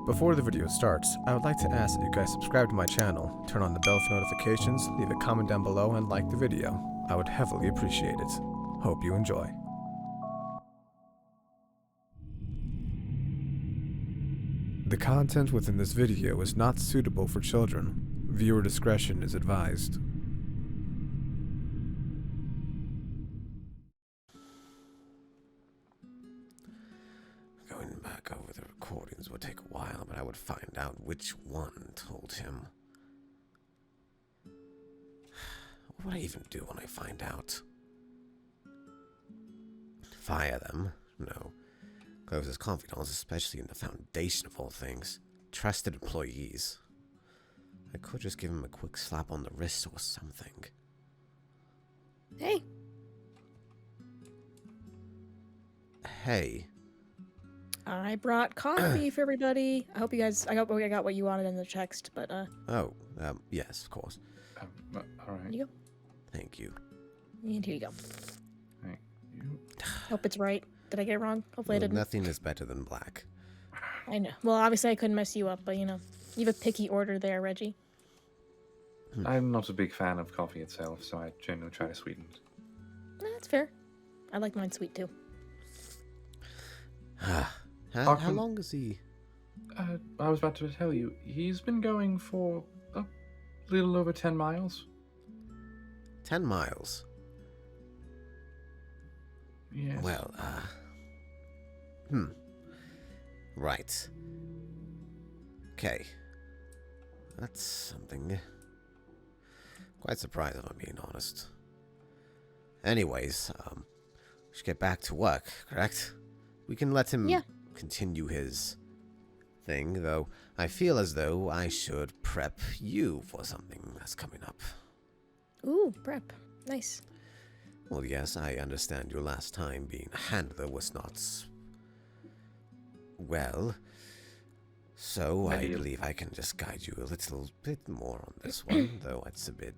Before the video starts, I would like to ask that you guys subscribe to my channel, turn on the bell for notifications, leave a comment down below, and like the video. I would heavily appreciate it. Hope you enjoy. The content within this video is not suitable for children. Viewer discretion is advised. Going back over the recordings would take a while, but I would find out which one told him. What would I even do when I find out? Fire them? No. Close his confidants, especially in the foundation of all things. Trusted employees. I could just give him a quick slap on the wrist or something. Hey. Hey. I brought coffee for everybody. I hope I got what you wanted in the text, but Yes, of course. All right. Here you go. Thank you. And here you go. Thank you. Hope it's right. Did I get it wrong? Hopefully I didn't. Nothing is better than black. I know. Well, obviously I couldn't mess you up, but you know, you have a picky order there, Reggie. I'm not a big fan of coffee itself, so I generally try to sweeten it. That's fair. I like mine sweet too. How long is he? I was about to tell you, he's been going for a little over 10 miles. 10 miles? Yes. Well, Right. Okay. That's something. Quite surprised if I'm being honest. Anyways, we should get back to work, correct? We can let him continue his thing, though I feel as though I should prep you for something that's coming up. Ooh, prep. Nice. Well, yes, I understand your last time being a handler was not well, so I believe I can just guide you a little bit more on this one, though it's a bit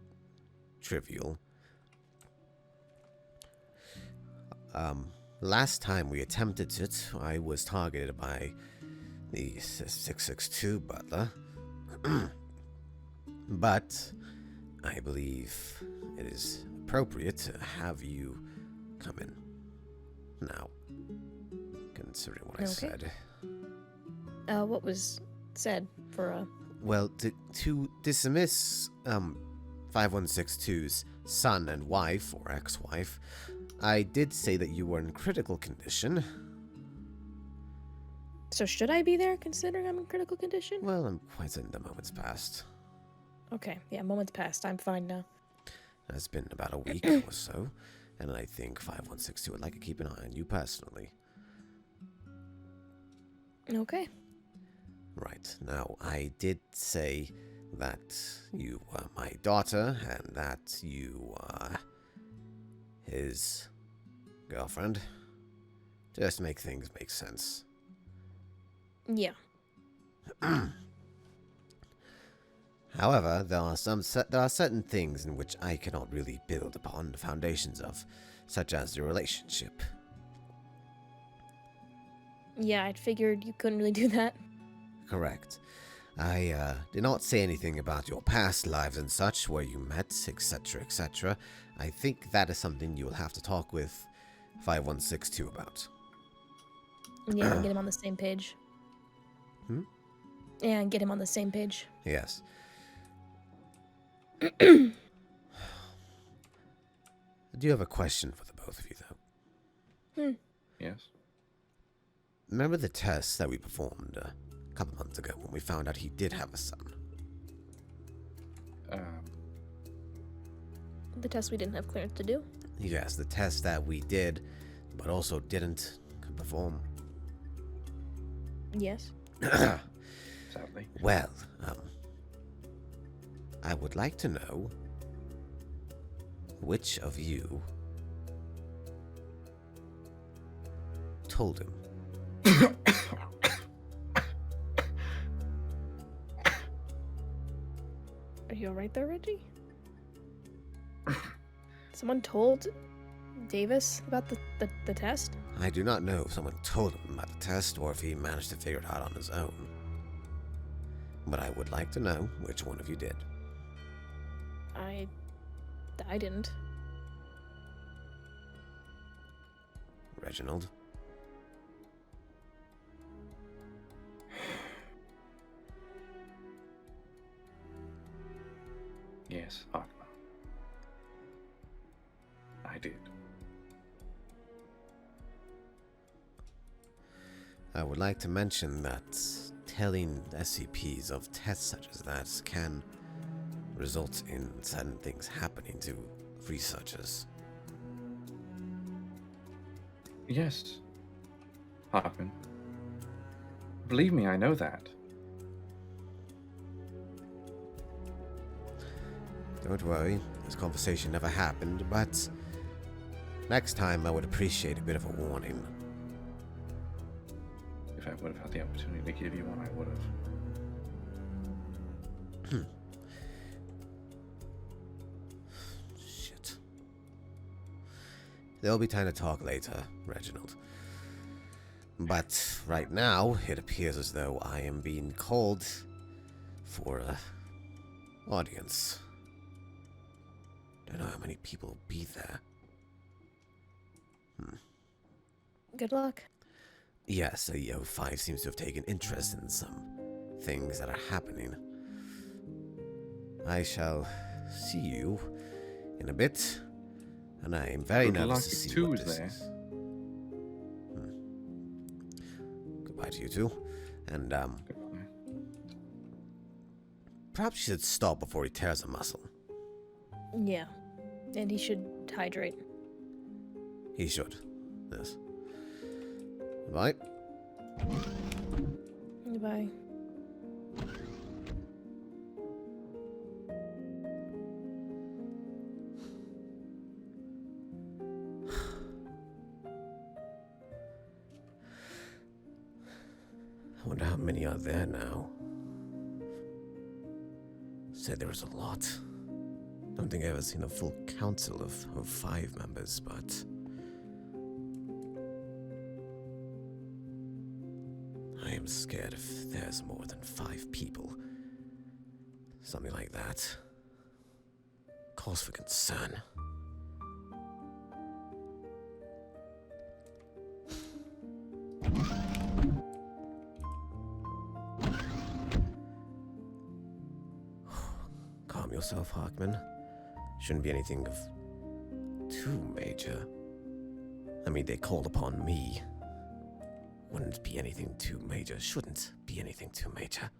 trivial. Last time we attempted it, I was targeted by the 662 butler, but I believe it is appropriate to have you come in now, considering what I said. What was said for Well, to dismiss 5162's son and wife, or ex-wife, I did say that you were in critical condition. So should I be there considering I'm in critical condition? Well, I'm quite certain the moment's passed. Okay, yeah, moment's passed. I'm fine now. It's been about a week or so, and I think 5162 would like to keep an eye on you personally. Okay. Right. Now, I did say that you were my daughter, and that you are his girlfriend. Just make things make sense. Yeah. However, there are certain things in which I cannot really build upon the foundations of, such as the relationship. Yeah, I'd figured you couldn't really do that. Correct. I did not say anything about your past lives and such, where you met, etc., etc. I think that is something you will have to talk with 5162 about. Yeah, and get him on the same page. Yeah, and get him on the same page. Yes. I do have a question for the both of you, though. Yes. Remember the test that we performed a couple months ago when we found out he did have a son? The test we didn't have clearance to do? Yes, the test that we did, but also didn't perform. Yes. Sadly. Well, I would like to know which of you told him. Are you alright there, Reggie? Someone told Davis about the test? I do not know if someone told him about the test or if he managed to figure it out on his own. But I would like to know which one of you did. I didn't. Reginald? Yes, Harkman. I did. I would like to mention that telling SCPs of tests such as that can result in certain things happening to researchers. Yes, Harkman. Believe me, I know that. Don't worry, this conversation never happened, but next time I would appreciate a bit of a warning. If I would have had the opportunity to give you one, I would have. Shit. There'll be time to talk later, Reginald. But right now, it appears as though I am being called for an audience. Don't know how many people will be there. Good luck. Yes, AO5 seems to have taken interest in some things that are happening. I shall see you in a bit, and I am very nervous to see what this is. Goodbye to you two, and perhaps you should stop before he tears a muscle. Yeah. And he should hydrate. He should. Yes. Goodbye. Goodbye. I wonder how many are there now. Said there was a lot. Don't think I've ever seen a full council of 5 members, but I am scared if there's more than 5 people. Something like that. Cause for concern. Calm yourself, Harkman. Shouldn't be anything of too major. I mean, they called upon me. Wouldn't be anything too major. Shouldn't be anything too major.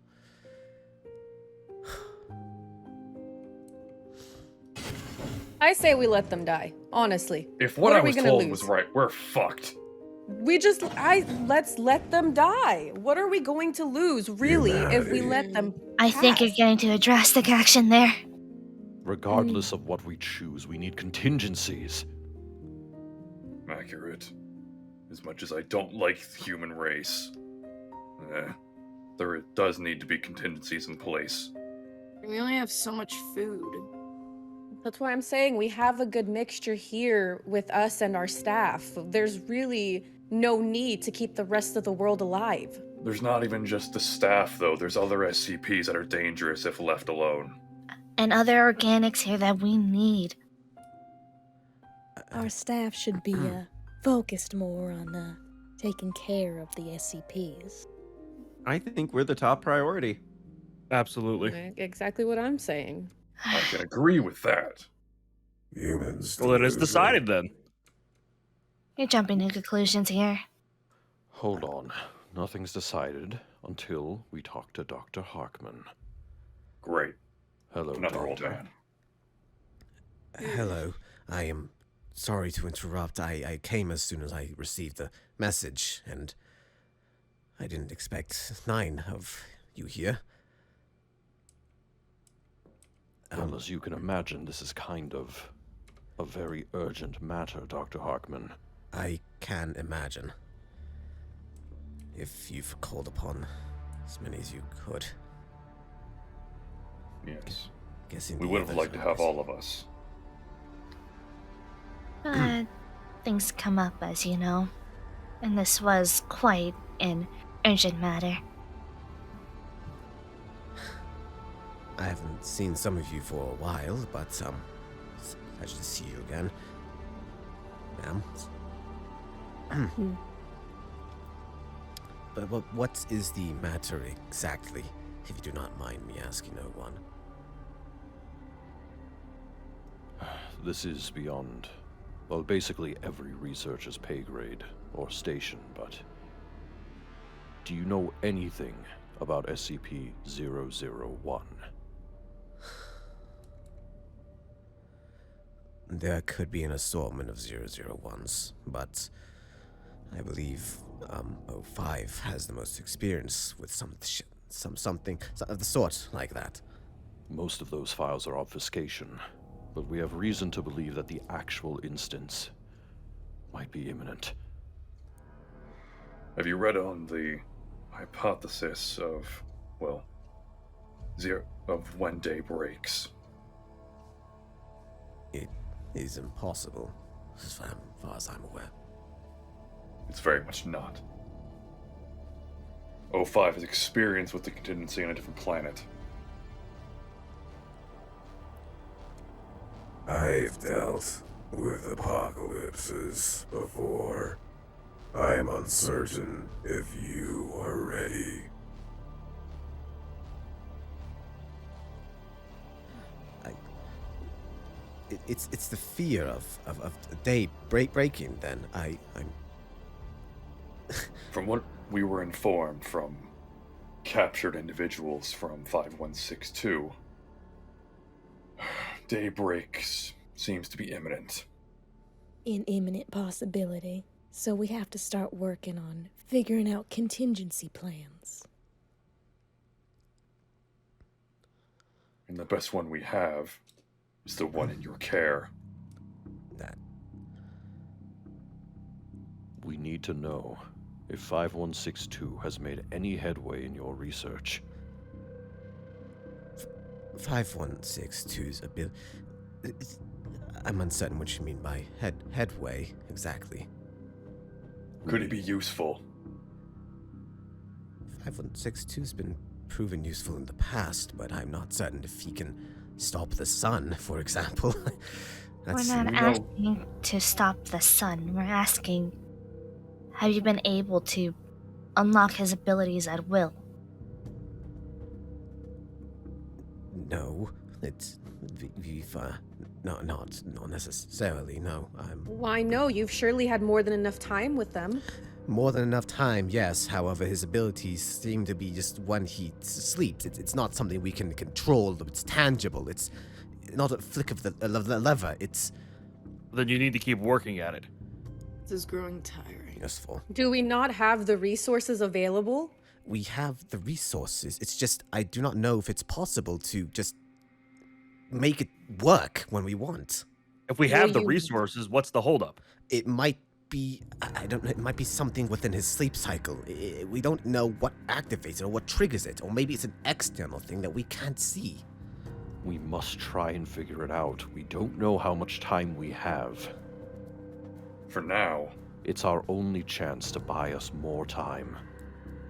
I say we let them die, honestly. If what I are we was gonna told lose? was right, we're fucked. Let's let them die. What are we going to lose, really, if we let them I think you're pass? getting too drastic action there. Regardless of what we choose, we need contingencies. Accurate. As much as I don't like the human race, there does need to be contingencies in place. We only have so much food. That's why I'm saying we have a good mixture here with us and our staff. There's really no need to keep the rest of the world alive. There's not even just the staff, though. There's other SCPs that are dangerous if left alone. And other organics here that we need. Our staff should be focused more on taking care of the SCPs. I think we're the top priority. Absolutely. Exactly what I'm saying. I can agree with that. Humans. Well, it is decided then. You're jumping to conclusions here. Hold on. Nothing's decided until we talk to Dr. Harkman. Great. Hello, Another old Doctor. man. Hello. I am sorry to interrupt. I came as soon as I received the message, and I didn't expect 9 of you here. Well, as you can imagine, this is kind of a very urgent matter, Dr. Harkman. I can imagine. If you've called upon as many as you could. Yes. Guessing We the would have others liked to are have all of us. But things come up, as you know. And this was quite an urgent matter. I haven't seen some of you for a while, but, pleasure to see you again. Ma'am? But what is the matter exactly, if you do not mind me asking, O1? This is beyond, well, basically every researcher's pay grade or station, but do you know anything about SCP-001? There could be an assortment of 001s, but I believe 05 has the most experience with something of the sort like that. Most of those files are obfuscation, but we have reason to believe that the actual instance might be imminent. Have you read on the hypothesis of, well, of when day breaks? It is impossible, as far as I'm aware. It's very much not. 05 has experience with the contingency on a different planet. I've dealt with apocalypses before. I am uncertain if you are ready. It's the fear of day breaking. Then I'm. From what we were informed from captured individuals from 5162, daybreak seems to be imminent. An imminent possibility. So we have to start working on figuring out contingency plans. And the best one we have is the one in your care. That. We need to know if 5162 has made any headway in your research. 5162's ability. I'm uncertain what you mean by headway exactly. Could it be useful? 5162's been proven useful in the past, but I'm not certain if he can stop the sun, for example. We're not asking to stop the sun. We're asking, have you been able to unlock his abilities at will? No, we've not necessarily. No, Why no? You've surely had more than enough time with them. More than enough time, yes. However, his abilities seem to be just when he sleeps. It's not something we can control. It's tangible. It's not a flick of the lever. It's. Then you need to keep working at it. This is growing tiring. Useful. Do we not have the resources available? We have the resources. It's just I do not know if it's possible to just make it work when we want. If we have the resources, what's the holdup? It might be, I don't know, it might be something within his sleep cycle. We don't know what activates it or what triggers it, or maybe it's an external thing that we can't see. We must try and figure it out. We don't know how much time we have. For now. It's our only chance to buy us more time.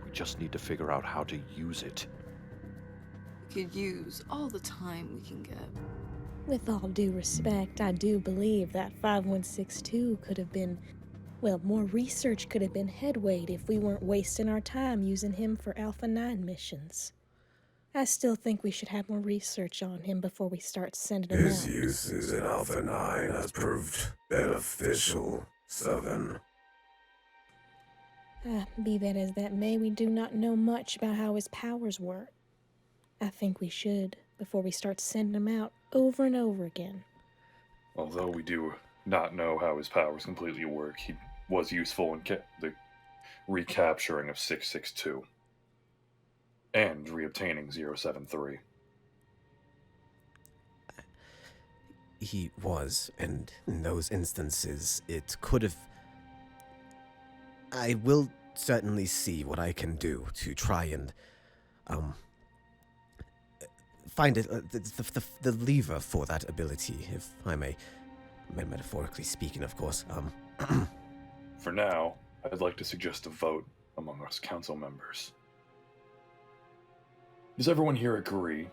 We just need to figure out how to use it. We could use all the time we can get. With all due respect, I do believe that 5162 could have been, well, more research could have been headwayed if we weren't wasting our time using him for Alpha 9 missions. I still think we should have more research on him before we start sending him out. His uses in Alpha 9 has proved beneficial, 7. Be that as that may, we do not know much about how his powers work. I think we should, before we start sending him out over and over again. Although we do not know how his powers completely work, he was useful in the recapturing of 662 and reobtaining 073. He was, and in those instances, it could have. I will certainly see what I can do to try and find it, the lever for that ability, if I may, metaphorically speaking, of course. For now, I'd like to suggest a vote among us council members. Does everyone here agree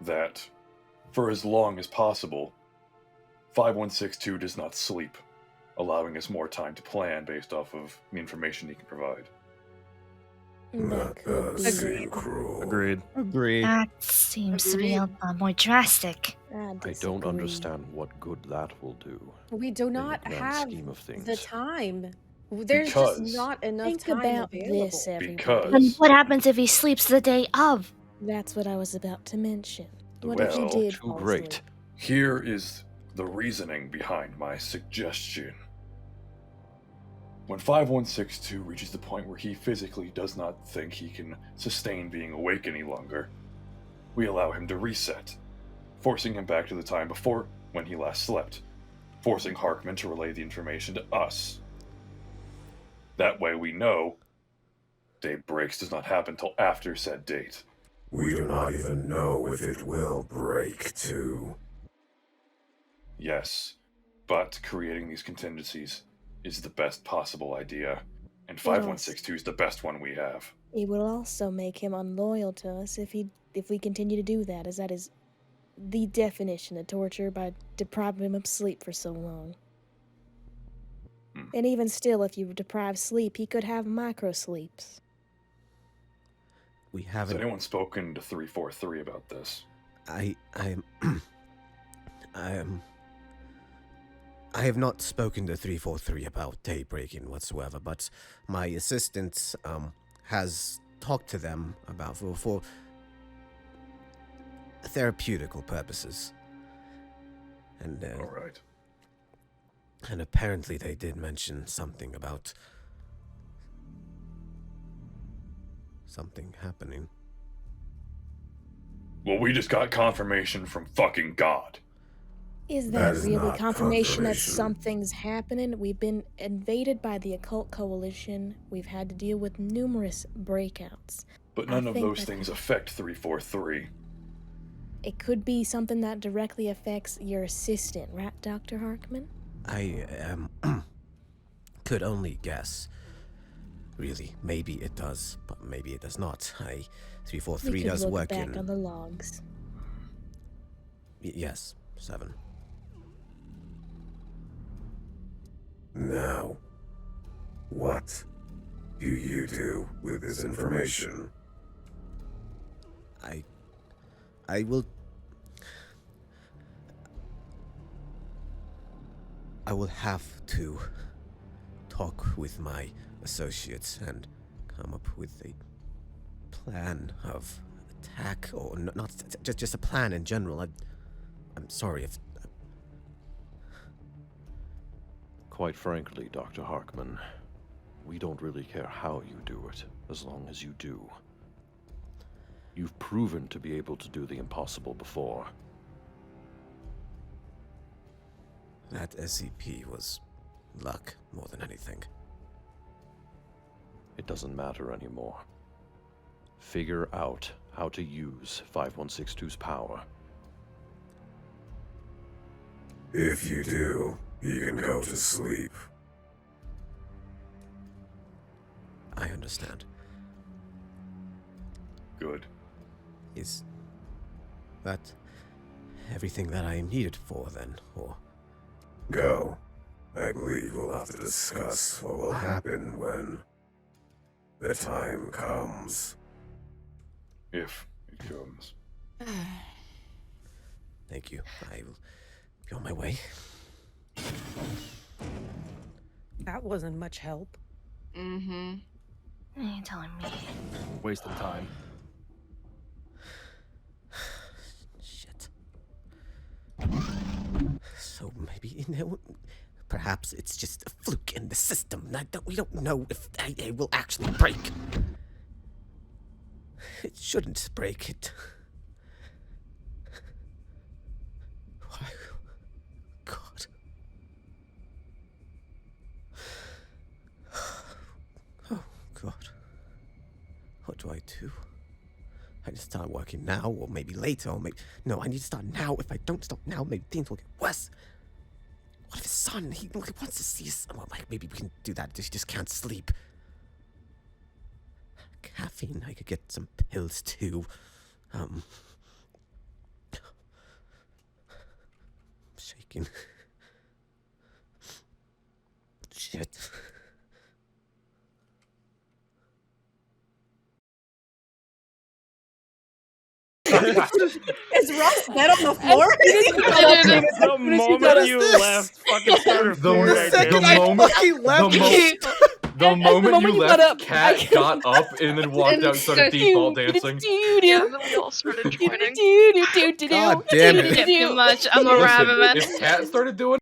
that for as long as possible, 5162 does not sleep, allowing us more time to plan based off of the information he can provide. That could be Agreed. Agreed. Agreed. That seems to be a lot more drastic. I I don't understand what good that will do. We do in the not grand have scheme of things. the time. There's Because- just not enough Think time about available. this, everybody. Because- And what happens if he sleeps the day of? That's what I was about to mention. What if he Well, did Too fall great. asleep? Here is the reasoning behind my suggestion. When 5162 reaches the point where he physically does not think he can sustain being awake any longer, we allow him to reset, forcing him back to the time before when he last slept, forcing Harkman to relay the information to us. That way we know daybreaks does not happen till after said date. We do not even know if it will break, too. Yes, but creating these contingencies is the best possible idea, and 5162 is the best one we have. It will also make him unloyal to us if we continue to do that, as that is the definition of torture, by depriving him of sleep for so long. And even still, if you deprive sleep, he could have micro sleeps. We Has haven't. anyone spoken to 343 about this? I have not spoken to 343 about daybreaking whatsoever, but my assistant has talked to them about for therapeutical purposes. And All right. and apparently they did mention something about something happening. Well, we just got confirmation from fucking God. Is That that is really not confirmation that confirmation. something's happening? We've been invaded by the occult coalition. We've had to deal with numerous breakouts. But I none of think those that- things affect 343. It could be something that directly affects your assistant, right, Dr. Harkman? I could only guess. Really, maybe it does, but maybe it does not. 343 We could does look work back in. on the logs. Yes, 7. Now, what do you do with this information? I will have to talk with my associates and come up with a plan of attack, or not just a plan in general. I'm sorry if Quite frankly, Dr. Harkman, we don't really care how you do it, as long as you do. You've proven to be able to do the impossible before. that SCP was luck more than anything. It doesn't matter anymore. Figure out how to use 5162's power. If you do, you can go to sleep. I understand. Good. Is that everything that I am needed for, then? Or Go. I believe we'll have to discuss what will happen when the time comes. If it comes. thank you. I will be on my way. That wasn't much help. Mm-hmm. What are you telling me? Wasting time. Shit. So maybe, perhaps it's just a fluke in the system. We don't know if it will actually break. It shouldn't break it. Why? God. Oh, God. What do I do? I need to start working now, or maybe later, or maybe... No, I need to start now. If I don't start now, maybe things will get worse. What if his son, he wants to see us... Well, maybe we can do that. He just can't sleep. Caffeine, I could get some pills, too. shaking. Shit. Is Ross dead on the floor? The moment you left, fucking started pouring right there. The moment you got left, up, Cat got up and then walked out and started default dancing. Yeah, and then we all started joining. God damn it. Too much. I'm a rabbit. If Cat started doing